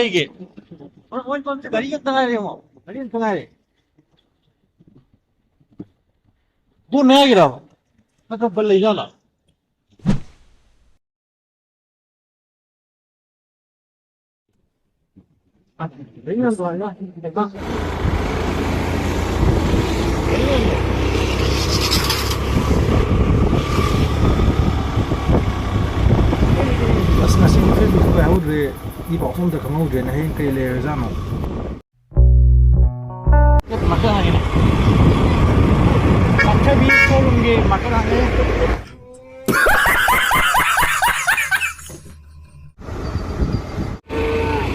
이게. 오늘 밤새 가리가 당하네 뭐. 가리가 당하네. 또 내야기라. 아까 벌레 이잖아. 아, 냉면도 아니야? 내가. Masing-masing Facebook ko ako dre di ba kung da kang dre na hin kay layer zano. Makan ini. Makan bi kolum ge makan ini.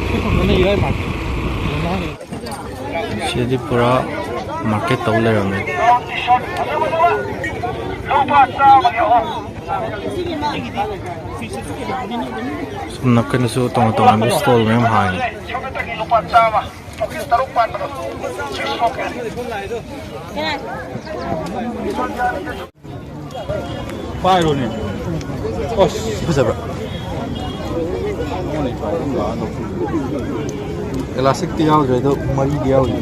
Kita mana irai mak. Jadi pura market tahu lah ramai. Nak kena suruh tong-tong ambil stall memang high. Pairo ni. Oh, besar bro. Elastic tiaw je tu, mari tiaw je.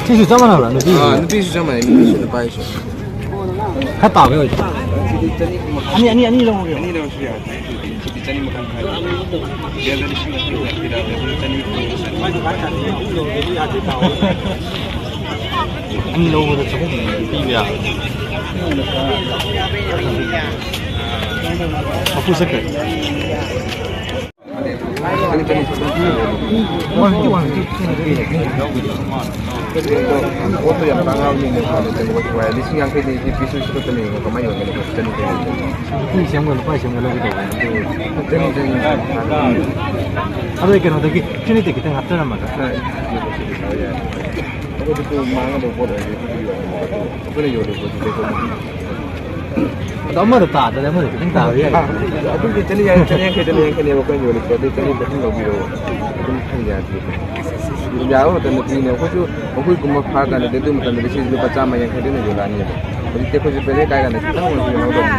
这是怎么了？那必须这么，你必须得摆一下。还打没有？你弄没有？你弄是呀，这真没看开。别的新的别的真你弄的怎么比呀？我不是个。Foto yang tanggal ini ada dan buat saya di sini yang kita di pisau itu tadi nggak kemayu nggak lepas tadi ini siapa lupa siapa lagi tu tadi ada ikan ada ki sini tu kita ngatur nama kan aku tu mana tu foto ini aku ni jodoh foto itu Dama dah tak, dama dah kita tahu ya. Aku jadi yang kita bukan jodoh foto itu ni betul lebih itu kan jadi. Jauh atau nanti ni, aku cuma pakai nanti tu macam dari sini baca macam yang kita ni jualan ni. Jadi kita kuci beli kaya nanti kita mesti mau dah.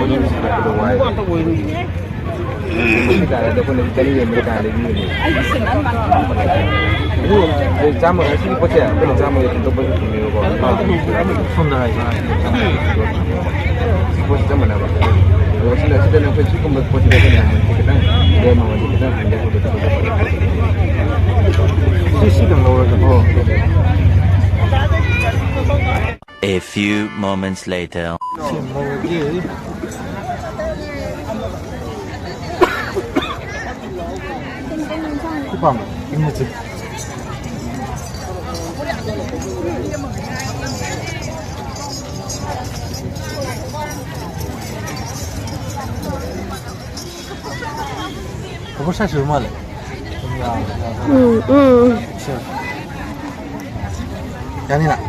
Jadi kita tu buat. Kita ada pun nanti cari yang mereka ada ni. Itu jam asli baca, kalau jam itu tu baca ni juga. Sunder aja. Baca jam mana baca. Kalau kita nak pergi ke baca baca kita dia mau kita hanya kita tu. A few moments later. Kamu saya suruh malah. Yani nak?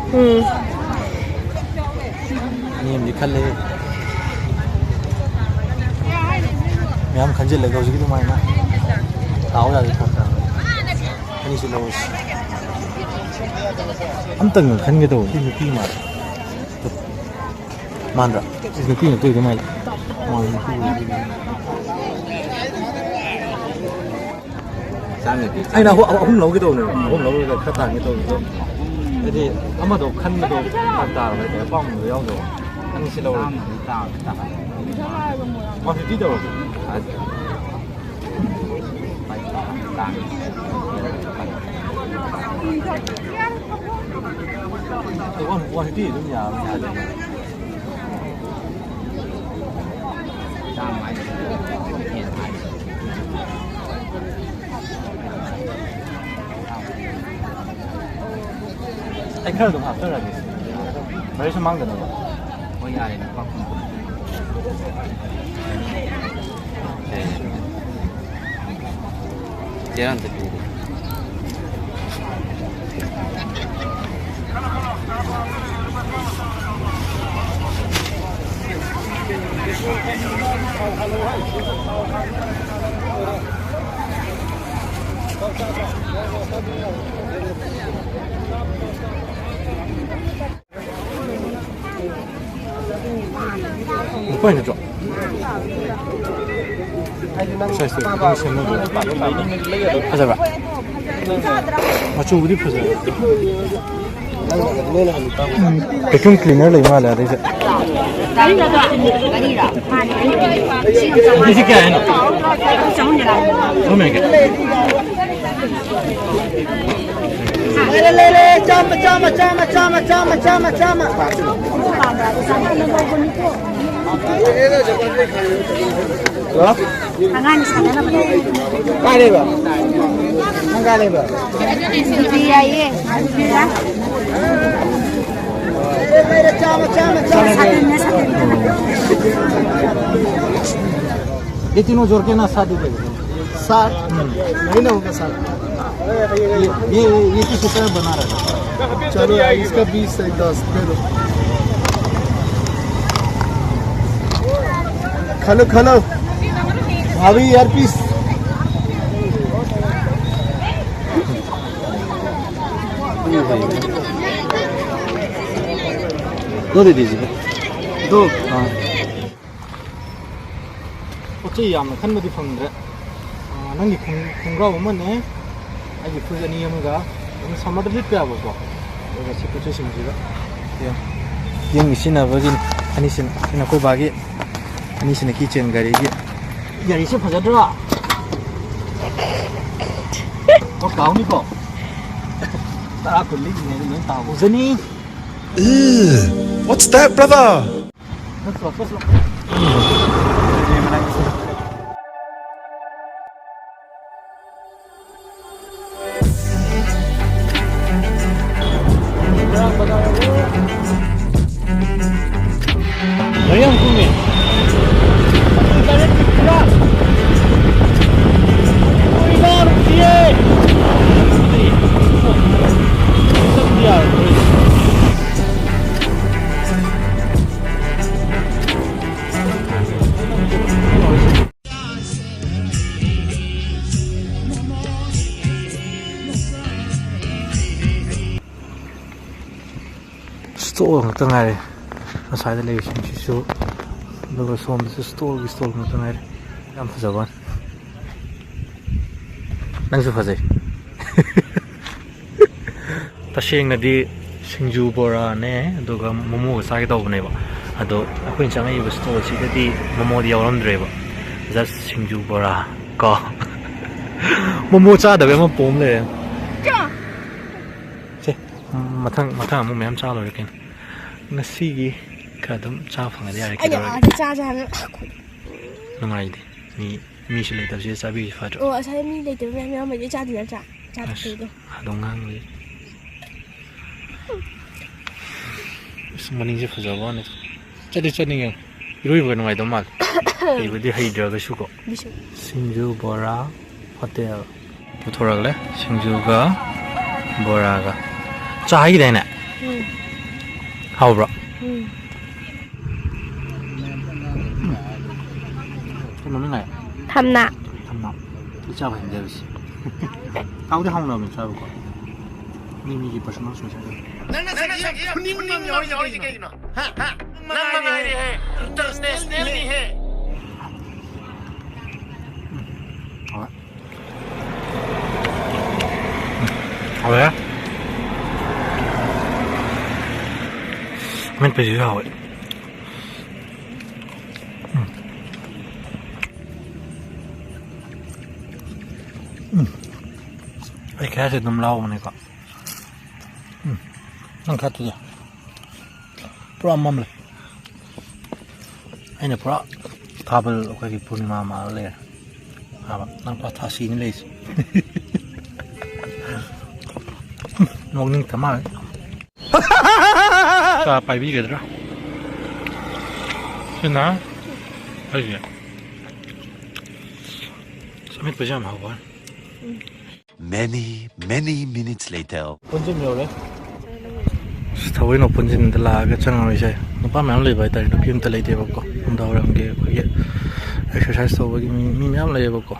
Ni yang dikali. Memang kanjil lagi usik itu mana? Tahu lah kita. Ini silos. Anteng kan gitu. Ini nuki mana? Mana? Ini nuki itu mana? Ai nào không nấu cái đồ này, không nấu cái khát tàn cái đồ này. Thế thì 아마도 khăn cái đồ tàn tàn này để bong người ông rồi. Ăn xin đâu rồi. Mà thì đi đâu rồi? Tôi thì đi trong nhà. Anh khơi đồng học rất là gì? Mấy số măng được không? Ôi nhà này nó không. Chế ăn thịt gì? 빨리 줘. 됐어. 가자 봐. 맞춰 어디 펴서. 백형 클리너 lấy mà là đây rồi. Cái gì cái này? Không mày cái. Lele, chama. Đó. Cái đây bà. Không cái đây bà. Đi ai ये तीनों जोड़ के ना 60 रुपए 60 नहीं ना होगा 60 ये किस तरह बना रहा है चलो यार इसका 20 से 10 दे दो खालो भाभी यार पीस दो दे दीजिए 2 हाँ 어째 야만 칸 어디 펑데 nangi khungra umane agi phujani amga samad lit pa bo ega chipu chu simjiga ya yang isina bagin ani sin ina ko bagi ani sin kitchen gari gi gari se phajadra ko kauni ko ta kulli ne ta uzani What's that, brother? Ayam kumin. Store ng tangay. Masaya dali yung shisu. Bago som sa store ng tangay. Ang fazawan. Nang su fazay. Tashing na di singju bora ne aduga momo sa kita ubne ba. Ado ako yung sangay yung store si di momo di awam dre ba. Just singju bora ka. Momo cha da ba mo pom le. Che matang mo mayam cha lo rin. Nasi kadam cha phang ya ke cha nang ai di mi shi le da je sa bi fa oh sai mi le de me me cha de cha de do dong ngang le sumani je fa ja ba ne cha de yang iroi ba ngai do mal ei bu di hai dra ga shu ko Singju Bora Hotel puthora le Singju ga Bora ga cha hi dai na how bro nó này tham nạ cái chào hình đều gì tao đi không nào mình sao được mình gì bớt nó sôi sôi rồi mình phải giữ rồiไอ้แค่จะน้ำเล่ามันนี่ก็นั่งคัดตัวเพราะมั่มเลยไอ้เนี่ยเพราะทาเบลโอเคที่พูดมาเลยครับนั่งพัฒนาสีนี่เลยนกนึงทำไมจะไปวิ่งกันหรอใช่นะไอ้เนี่ยสมัยไปจำหาวะMany minutes later. 본진 요래. 스타워는 본진 들라가 전화 이제. 너빠면 레바이 다리 비임 달래 돼 볼거. 온다오랑 게 그게 엑서사이즈 오기 미미암 레 볼거.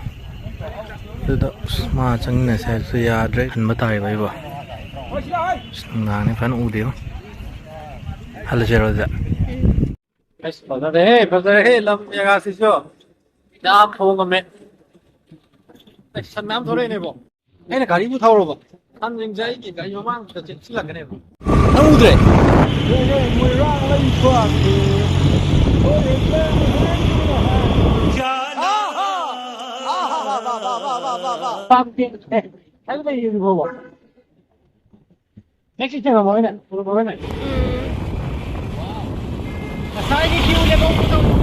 그래도 마 정네 살수야 드레 맞다이 바이바. 나네 판 우디요. 할래제로자. 에스 버저해 럼야가 시죠 나 포금에 산남 소리네 뭐 얘네 가리부 타오로 봐 산정자이기 가요만 저체 칠라그네 뭐 아무드래 아이고 이거 봐 멕시코가 뭐네 뭐네 사이기 키우려고